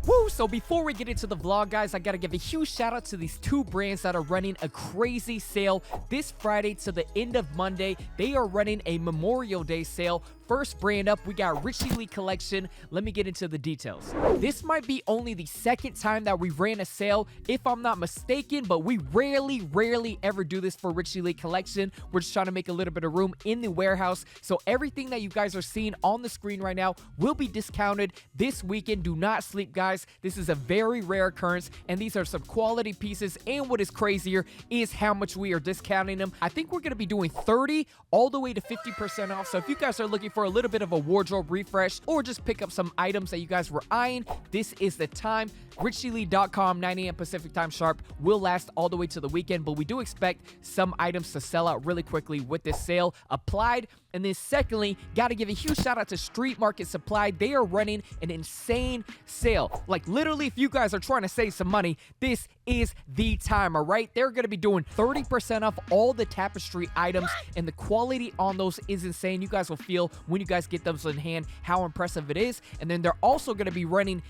Woo! So before we get into the vlog, guys, I gotta give a huge shout out to these two brands that are running a crazy sale this Friday to the end of Monday. They are running a Memorial Day sale. First brand up, we got Richie Le Collection. Let me get into the details. This might be only the second time that we ran a sale, if I'm not mistaken, but we rarely ever do this for Richie Le Collection. We're just trying to make a little bit of room in the warehouse. So everything that you guys are seeing on the screen right now will be discounted this weekend. Do not sleep, guys. This is a very rare occurrence, and these are some quality pieces. And what is crazier is how much we are discounting them. I think we're going to be doing 30 all the way to 50% off. So if you guys are looking for a little bit of a wardrobe refresh or just pick up some items that you guys were eyeing, this is the time. RichieLe.com, 9 a.m. Pacific time sharp, will last all the way to the weekend, but we do expect some items to sell out really quickly with this sale applied. And then secondly, got to give a huge shout out to Street Market Supply. They are running an insane sale. Like literally, if you guys are trying to save some money, this is the time, all right? They're going to be doing 30% off all the tapestry items, and the quality on those is insane. You guys will feel when you guys get those in hand how impressive it is. And then they're also going to be running,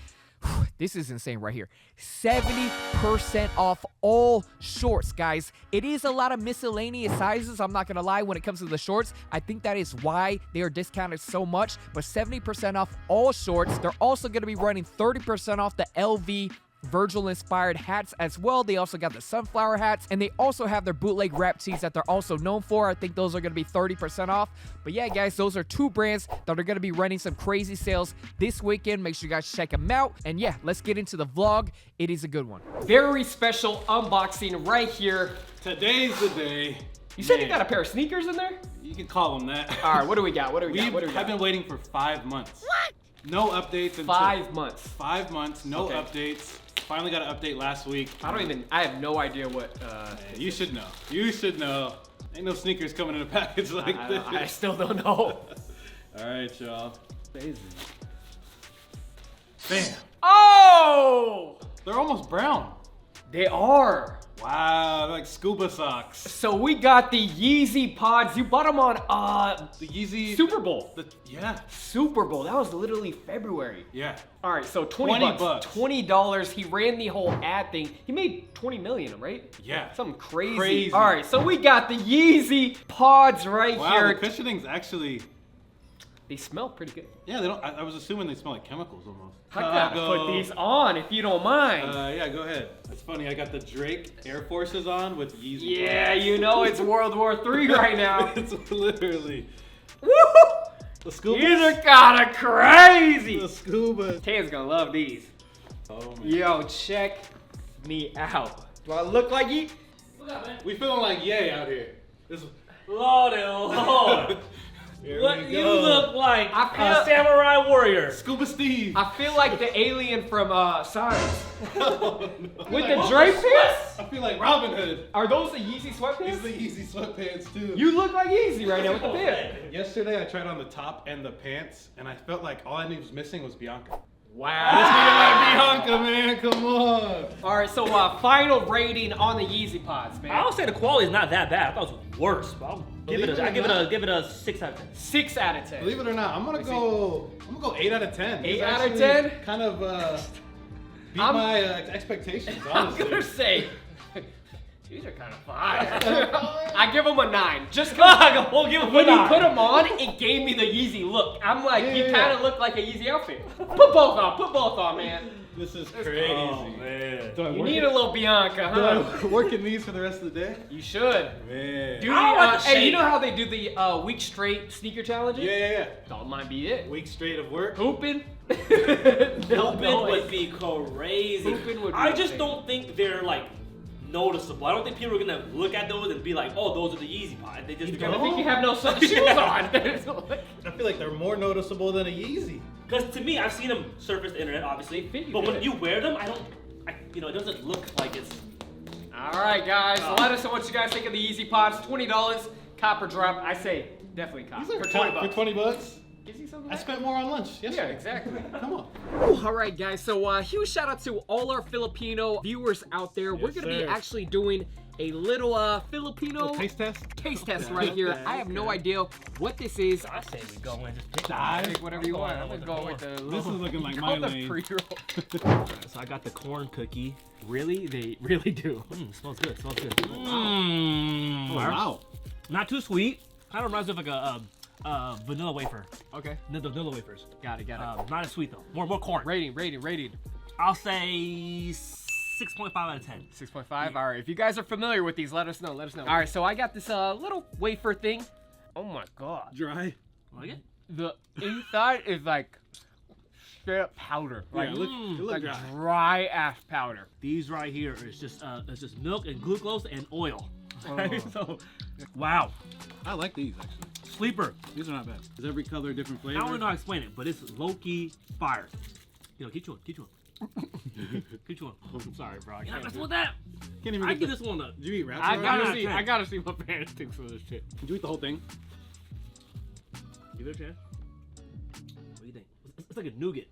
this is insane right here, 70% off all shorts, guys. It is a lot of miscellaneous sizes, I'm not gonna lie, when it comes to the shorts. I think that is why they are discounted so much, but 70% off all shorts. They're also gonna be running 30% off the LV Virgil inspired hats as well. They also got the sunflower hats, and they also have their bootleg wrap tees that they're also known for. I think those are going to be 30% off. But yeah, guys, those are two brands that are going to be running some crazy sales this weekend. Make sure you guys check them out. And yeah, let's get into the vlog. It is a good one. Very special unboxing right here. Today's the day. You said you got a pair of sneakers in there? You can call them that. All right, what do we got? I've been waiting for 5 months. What? No updates until 5 months. 5 months, no updates. Finally got an update last week. I have no idea what. You should know. You should know. Ain't no sneakers coming in a package like this. I still don't know. All right, y'all. Bam. Oh! They're almost brown. They are. Wow, they're like scuba socks. So we got the Yeezy pods. You bought them on the Yeezy Super Bowl. Yeah. Super Bowl. That was literally February. Yeah. All right, so 20 bucks. $20. He ran the whole ad thing. He made 20 million, right? Yeah. Something crazy. All right, so we got the Yeezy pods right here. Wow, the cushioning's actually. They smell pretty good. Yeah, they don't. I was assuming they smell like chemicals almost. I gotta put these on if you don't mind. Yeah, go ahead. It's funny. I got the Drake Air Forces on with Yeezy. Yeah, you know it's World War III right now. It's literally. Woo! The scuba. These are kinda crazy. The scuba. Tan's gonna love these. Oh man. Yo, check me out. Do I look like you? Look out, man. We feeling like yay out here. Lordy Lord. What you look like a samurai warrior. Scuba Steve. I feel like the alien from Science. Oh, no. With the Drake pants? I feel like Robin Hood. Are those the Yeezy sweatpants? These are the Yeezy sweatpants too. You look like Yeezy right now with the pants. Yesterday I tried on the top and the pants, and I felt like all I knew was missing was Bianca. Wow. Bianca, man, come on. All right, so final rating on the Yeezy pods, man. I would say the quality is not that bad. I thought it was worse, but I'll give it a 6 out of 10. 6 out of 10. Believe it or not, I'm gonna go 8 out of 10. 8 out of 10? Kind of beat my expectations, honestly. I'm gonna say these are kind of fire. I give them a 9. Just cause we'll give them when a 9. you put them on, it gave me the Yeezy look. I'm like, you kind of look like a Yeezy outfit. Put both on, man. This is crazy. Oh, man. You need a little Bianca, huh? Do I work in these for the rest of the day? You should. Man. Do hey, you know how they do the week straight sneaker challenges? Yeah. That might be it. Week straight of work. Hooping. Hooping would be crazy. Hooping would be I just insane. don't think they're like noticeable. I don't think people are gonna look at those and be like, oh, those are the Yeezy pods. They just I think you have no shoes on. I feel like they're more noticeable than a Yeezy. Because to me, I've seen them surface the internet, obviously. But when you wear them, it doesn't look like it's. All right, guys. Let us know what you guys think of the Yeezy pods. $20, copper drop. I say definitely copper. These are for $20. For $20? Gives you something I back? spent more on lunch yesterday. Yeah, exactly. Come on. All right, guys. So huge shout out to all our Filipino viewers out there. We're going to be actually doing a little Filipino Taste test? taste test right here. I have no idea what this is. I say we go in. Just pick Pick whatever you want. I'm gonna go with the. This is looking like my lane. So I got the corn cookie. Really? They really do. Smells good. Smells good. Oh, wow. Not too sweet. Kind of reminds me of like a vanilla wafer. Okay. Vanilla wafers. Got it. Not as sweet though. More corn. Rating. I'll say 6.5 out of 10. 6.5. All right. If you guys are familiar with these, let us know. All right. So I got this little wafer thing. Oh my god. Dry. Like it? The inside is like straight up powder. Like, Yeah, it look like dry. dry ass powder. These right here is just milk and glucose and oil. Oh. So, wow. I like these actually. Sleeper. These are not bad. Is every color a different flavor? I don't know how to explain it, but it's low-key fire. Keep chewing. Keep chewing. I'm sorry, bro. You're not messing with that. Can't even I get give this one a. Did you eat wraps? I already? gotta see what parents think for this shit. Did you eat the whole thing? Give it a chance. What do you think? It's like a nougat.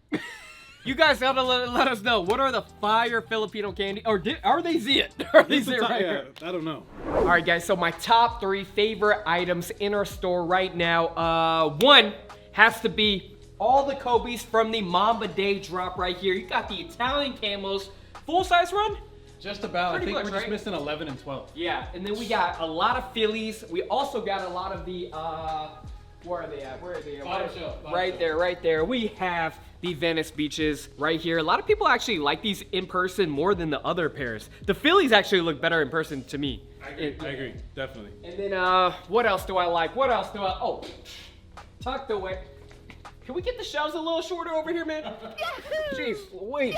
You guys gotta let us know, what are the fire Filipino candy, or are they it? Are they it right here? I don't know. All right, guys, so my top 3 favorite items in our store right now. One has to be all the Kobe's from the Mamba Day drop right here. You got the Italian camos, full size run? Just about. Pretty I think much, we're just right? missing 11 and 12. Yeah, and then we got a lot of Phillies. We also got a lot of the, where are they at? Bottom shelf. Right there. We have the Venice Beaches right here. A lot of people actually like these in person more than the other pairs. The Phillies actually look better in person to me. I agree. Definitely. And then, what else do I like? Oh, tucked away. Can we get the shelves a little shorter over here, man? Jeez, wait.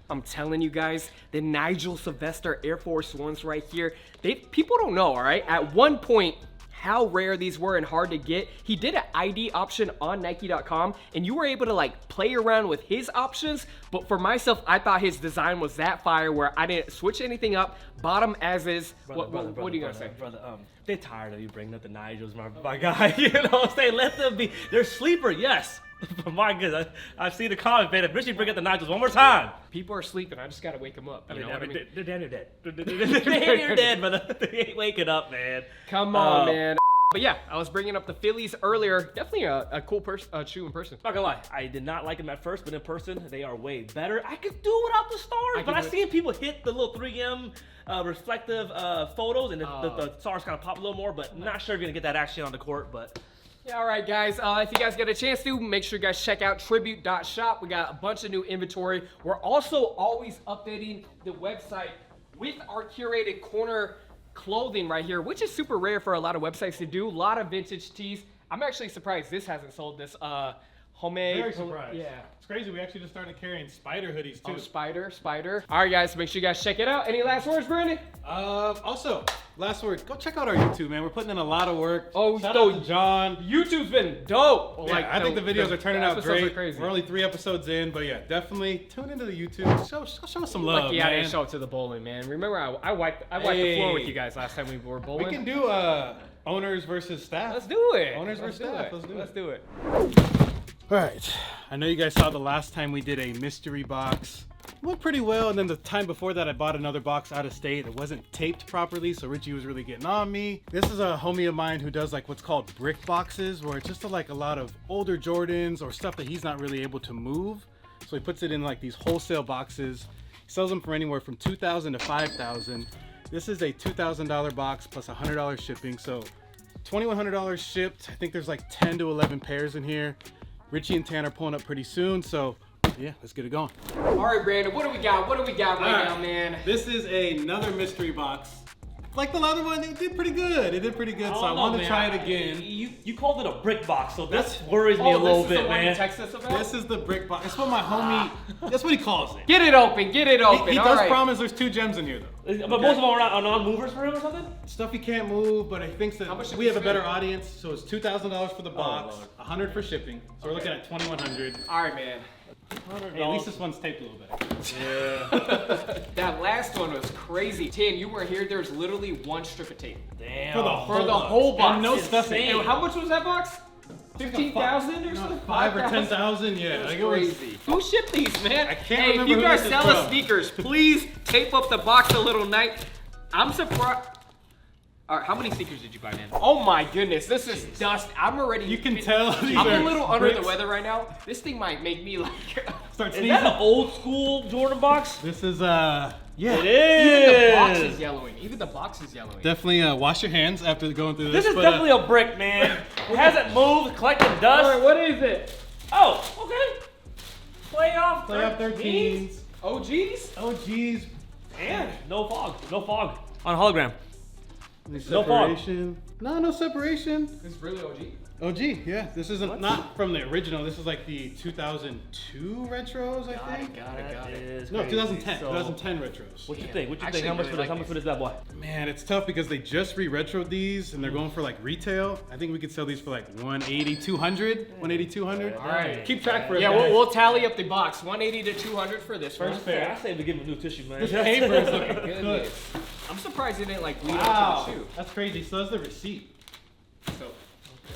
I'm telling you guys, the Nigel Sylvester Air Force Ones right here, people don't know, all right? At one point, how rare these were and hard to get. He did an ID option on Nike.com, and you were able to like play around with his options. But for myself, I thought his design was that fire where I didn't switch anything up. Bottom as is. What are you gonna say? Brother, they're tired of you bringing up the Nigels, my guy. You know what I'm saying? Let them be. They're sleeper, yes. But my goodness, I've seen the comment, man. If Richie bring up the Nigels one more time. People are sleeping. I just gotta wake them up. You know what I mean? They're damn near dead. They're dead, but they ain't waking up, man. Come on, man. But yeah, I was bringing up the Phillies earlier. Definitely a cool shoe in person. Not gonna lie, I did not like them at first, but in person, they are way better. I could do without the stars, but I've seen people hit the little 3M reflective photos, and the stars kind of pop a little more, but not sure if you're gonna get that action on the court, but... Yeah, all right, guys. If you guys get a chance to, make sure you guys check out tribute.shop. We got a bunch of new inventory. We're also always updating the website with our curated corner clothing right here, which is super rare for a lot of websites to do. A lot of vintage tees. I'm actually surprised this hasn't sold, this homemade. Very surprised. Yeah. It's crazy. We actually just started carrying spider hoodies too. Oh, spider. All right, guys. Make sure you guys check it out. Any last words, Brandon? Also, last word. Go check out our YouTube, man. We're putting in a lot of work. Oh, shout out to John. YouTube's been dope. Yeah, I think the videos are turning out episodes great. are crazy. We're only 3 episodes in, but yeah, definitely tune into the YouTube. Show us some love, Lucky I man. didn't show up to the bowling, man. Remember, I wiped the floor with you guys last time we were bowling. We can do owners versus staff. Let's do it. Owners versus staff. Let's do it. All right. I know you guys saw the last time we did a mystery box. It went pretty well, and then the time before that I bought another box out of state. It wasn't taped properly, so Richie was really getting on me. This is a homie of mine who does like what's called brick boxes, where it's just like a lot of older Jordans or stuff that he's not really able to move. So he puts it in like these wholesale boxes. He sells them for anywhere from $2,000 to $5,000. This is a $2,000 box plus $100 shipping, so $2,100 shipped. I think there's like 10 to 11 pairs in here. Richie and Tan are pulling up pretty soon, so yeah, let's get it going. All right, Brandon, what do we got? Right now, man? This is another mystery box. Like the other one, it did pretty good. So I wanted to try it again. You called it a brick box, so that worries me a little bit, man. This is the brick box. That's what my homie, that's what he calls it. Get it open. He does promise there's 2 gems in here though. But most of them are non-movers for him or something? Stuff he can't move, but I think that we have a better audience, so it's $2,000 for the box, $100 for shipping. So we're looking at $2,100. All right, man. Hey, at least this one's taped a little bit. Yeah. That last one was crazy. Tan, you weren't here. There's literally 1 strip of tape. Damn. For the whole box. And no stuff in it. How much was that box? 15,000 or something? 5 or 10,000, yeah. That's Like it was crazy. Who shipped these, man? I can't hey, remember if you who guys this is sell us from. sneakers, please tape up the box a little I'm surprised. All right, how many sneakers did you buy, man? Oh my goodness, this is dust. I'm already. You can tell these I'm are a little under the bricks. weather right now. This thing might make me like. Start Is sneezing. that an old school Jordan box? This is yeah. It is. Even the box is yellowing. Even the box is yellowing. Definitely wash your hands after going through This this. is but, definitely a brick, man. It hasn't moved, collecting dust. All right, what is it? Oh, okay. Playoff Playoff 13s. OGs? Oh geez. And no fog. No fog. On hologram. No fog. separation. No separation. This is really OG. OG, yeah. This isn't not from the original. This is like the 2002 retros, I think. Got it. No, crazy. 2010. So, 2010 retros. What you think? What you Actually, think? How much really for this? like How much for this bad boy? Man, it's tough because they just re-retroed these and they're going for like retail. I think we could sell these for like 180, 200. 180, 200. All right. Keep track for us. Yeah, guys. we'll tally up the box. 180 to 200 for this First one. pair. I say we give him new tissue, man. This paper is looking good. Goodness. I'm surprised it didn't like bleed Wow, onto the shoe. that's crazy. So that's the receipt. So,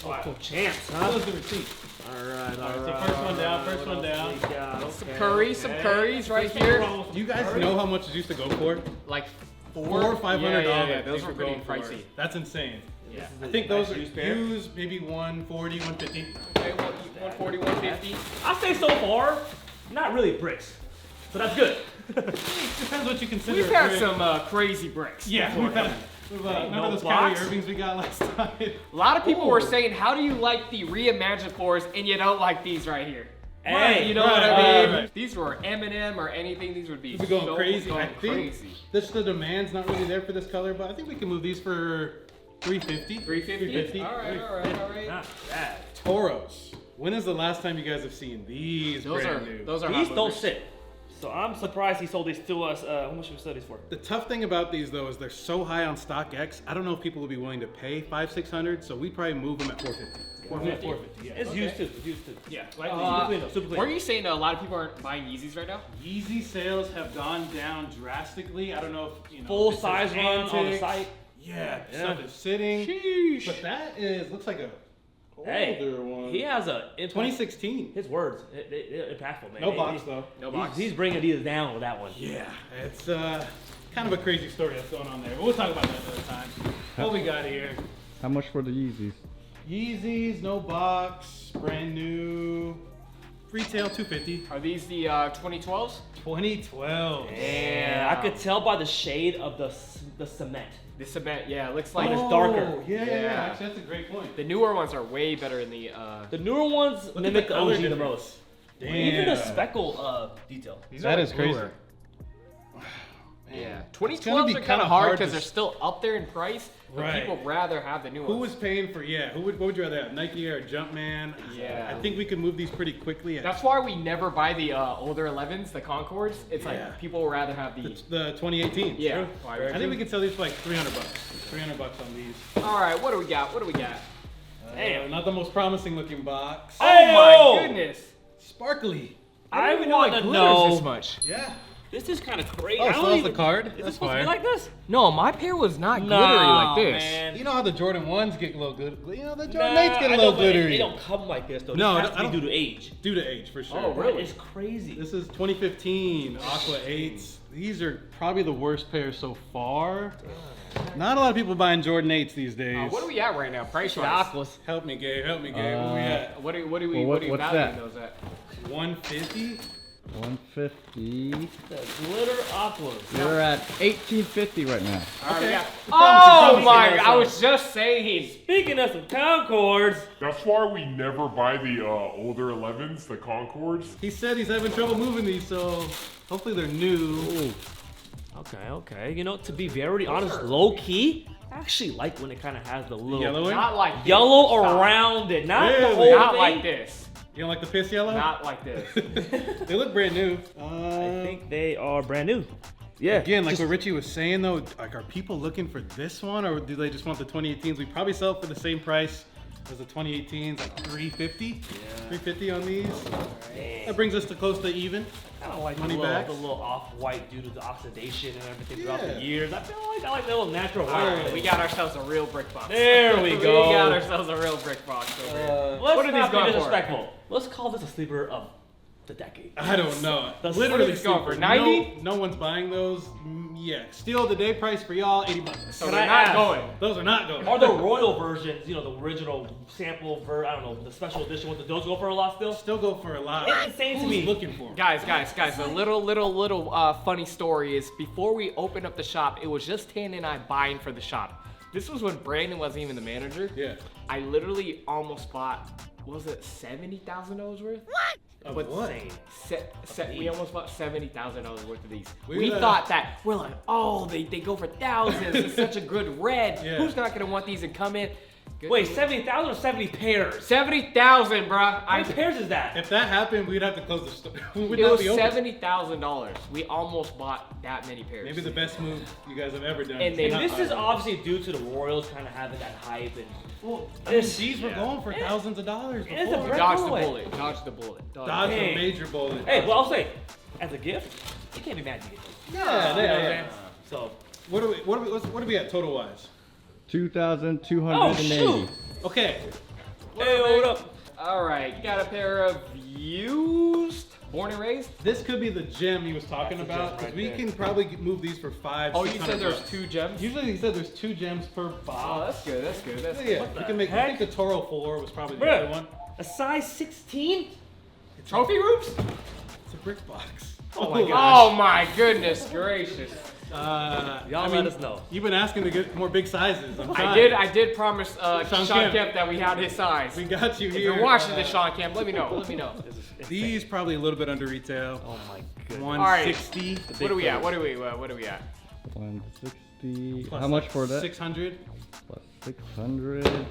Oh, chance, That huh? was the receipt. All right, So first one down, first one down. some curries right here. You guys know how much it used to go for? Like $400 or $500. Yeah, those these were were pretty going for. pricey. That's insane. Yeah. I think those are used pair. used, maybe 140, 150. Okay, 140, 150. I say so far, not really bricks. So that's good. Depends what you consider. We've a had brick. some crazy bricks. Yeah, before. we've had. Remember no those blocks? Kyrie Irvings we got last time? A lot of people Ooh. were saying, how do you like the reimagined fours and you don't like these right here? Hey, You know what I mean? right. These were M&M or anything. These would be We're going so crazy. going I think crazy. the demand's not really there for this color, but I think we can move these for 350. 350? All right. Not bad. Toros. When is the last time you guys have seen these Those brand are new? those are These hot don't movers. sit. So I'm surprised he sold these to us. How much should we sell these for? The tough thing about these though is they're so high on StockX. I don't know if people will be willing to pay $500-600, so we'd probably move them at 450. 450, yeah. It's used to. It's used to. Yeah. Super clean though. Super clean. Were you saying a lot of people aren't buying Yeezys right now? Yeezy sales have gone down drastically. I don't know if Full this is size run on the antics. site. Yeah, Yeah. stuff is sitting. Sheesh. But that looks like a Hey, older one. he has a 2016. His words, they're impactful, man. No box though. No box. He's bringing these down with that one. Yeah, it's kind of a crazy story that's going on there. But we'll talk about that another time. What we got here? How much for the Yeezys? Yeezys, no box, brand new, retail 250. Are these the 2012s? 2012. Yeah, I could tell by the shade of the cement. The cement, yeah, it looks like it's darker. Oh, Yeah. Yeah. Actually, that's a great point. the newer ones are way better in the. The newer ones Look at mimic the the color OG the difference. most. Damn. Even the speckle detail. These That are is crazy. bluer. Yeah, gonna 2012s be are kinda kind of hard hard to because they're s- still up there in price, but Right. people rather have the new Who ones. was paying for? Yeah. What would you rather have? Nike Air or Jumpman? Yeah. I think we could move these pretty quickly. That's why we never buy the older 11s, the Concords. It's Yeah. like people would rather have the. the 2018. Yeah. I think we could sell these for like $300. $300 on these. All right, what do we got? What do we got? Damn. Not the most promising looking box. Oh Hey, my yo! goodness! Sparkly. I didn't even want know it to glitters know. this much. Yeah. This is kind of crazy. Oh, I so don't that's even, the card? Is That's this supposed to fire. be like this? No, my pair was not No, glittery like this. man. You know how the Jordan 1s get a little good. You know, the Nah, Jordan 8s get a I little know, but They glittery. don't come like this though. No, This has I to be don't- due to age. Due to age, for sure. Oh, really? It's crazy. This is 2015 Aqua 8s. These are probably the worst pair so far. Not a lot of people buying Jordan 8s these days. What are we at right now, price wise? Aquas. Help me, Gabe. Help me, Gabe. Where we at? What are we Well, what are you what's valuing that? those at? 150? 150. The glitter aquas. We're at 1850 right now. All right, we Okay. got- Promising, Oh my! promising. I was just saying. Speaking of some Concords, That's why we never buy the older 11s, the Concords. He said he's having trouble moving these, so hopefully they're new. okay. You know, to be very honest, low key, I actually like when it kind of has the little Yellowing? Not like this. yellow Stop. around it, not the Really? whole Not thing. like this. You don't like the piss yellow? Not like this. They look brand new. I think they are brand new. Yeah. Again, like just- what Richie was saying though, like are people looking for this one or do they just want the 2018s? We probably sell it for the same price as the 2018s, like 350. Yeah. 350 on these. That brings us to close to even. I don't like money the back. little off-white due to the oxidation and everything throughout Yeah. the years. I feel like I like the little natural All white. right, we got ourselves a real brick box. There we go. We got ourselves a real brick box over here. Let's What are these not be going for? disrespectful. Let's call this a sleeper of The decade. I don't know. That's Literally it's going for super. 90? No one's buying those. Yeah, steal the day price for y'all, $80. So Can they're I not ask- going. Those are not going. Are the royal versions, you know, the original sample I don't know, the special edition ones, those go for a lot still? Still go for a lot. It's insane to Who's me. looking for 'em? Guys, a little funny story is before we opened up the shop, it was just Tan and I buying for the shop. This was when Brandon wasn't even the manager. Yeah. I literally almost bought, what was it, $70,000 worth? Of But what? we almost bought $70,000 worth of these. We We gotta- thought that, we're like, oh, they go for thousands. It's such a good red. Yeah. Who's not gonna want these and come in? Good. Wait, 70,000 or 70 pairs? 70,000, bruh. How many pairs is that? If that happened, we'd have to close the store. We would It not was be open. $70,000. We almost bought that many pairs. Maybe the best move you guys have ever done. And is they- not This buy is them. obviously due to the Royals kind of having that hype and Well, this- these were yeah. going for thousands of dollars It's a before. break- Dodge the away. bullet. Dodge the bullet. Dodge Hey. a major bullet. Hey, well, I'll say, as a gift, you can't be mad at you get this. Yeah, You know what I'm yeah. saying? So, What are we at total wise? 2,280. Oh, shoot. Okay. hey, what up? All right, you got a pair of used, born and raised. This could be the gem he was talking That's a about gem because right we there. can probably move these for $500. Oh, you said there's $600. 2 gems? Usually he said there's 2 gems per Oh, box. that's good, that's good, that's good. Yeah, What we the can make. I heck? think the Toro 4 was probably the Bruh. other one. A size 16? Trophy roops? It's a brick box. Oh my gosh. Oh my goodness gracious. Y'all let us know. You've been asking to get more big sizes. I'm trying. I did promise Sean Sean Kemp. Kemp that we had his size. We got you If here. you're watching this, Sean Kemp, let me know, let me know. These probably a little bit under retail. Oh my goodness. 160. What are we at? What are we at? 160. Plus How much for that? 600. Plus 600.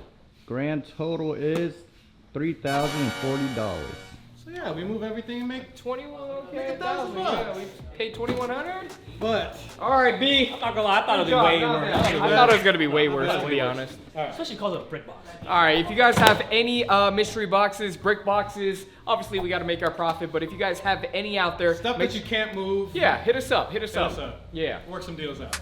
Grand total is $3,040. So yeah, we move everything and make. 21, okay, Make $1,000 yeah, we paid 2,100. But All right, B. I'm not gonna lie, I thought it would be way worse. I thought it was gonna be way worse, to be honest. Especially because of a brick box. All right, if you guys have any mystery boxes, brick boxes, obviously we got to make our profit. But if you guys have any out there, stuff make that you can't move. yeah, hit us up. Hit us Hit up. us up. Yeah. Work some deals out.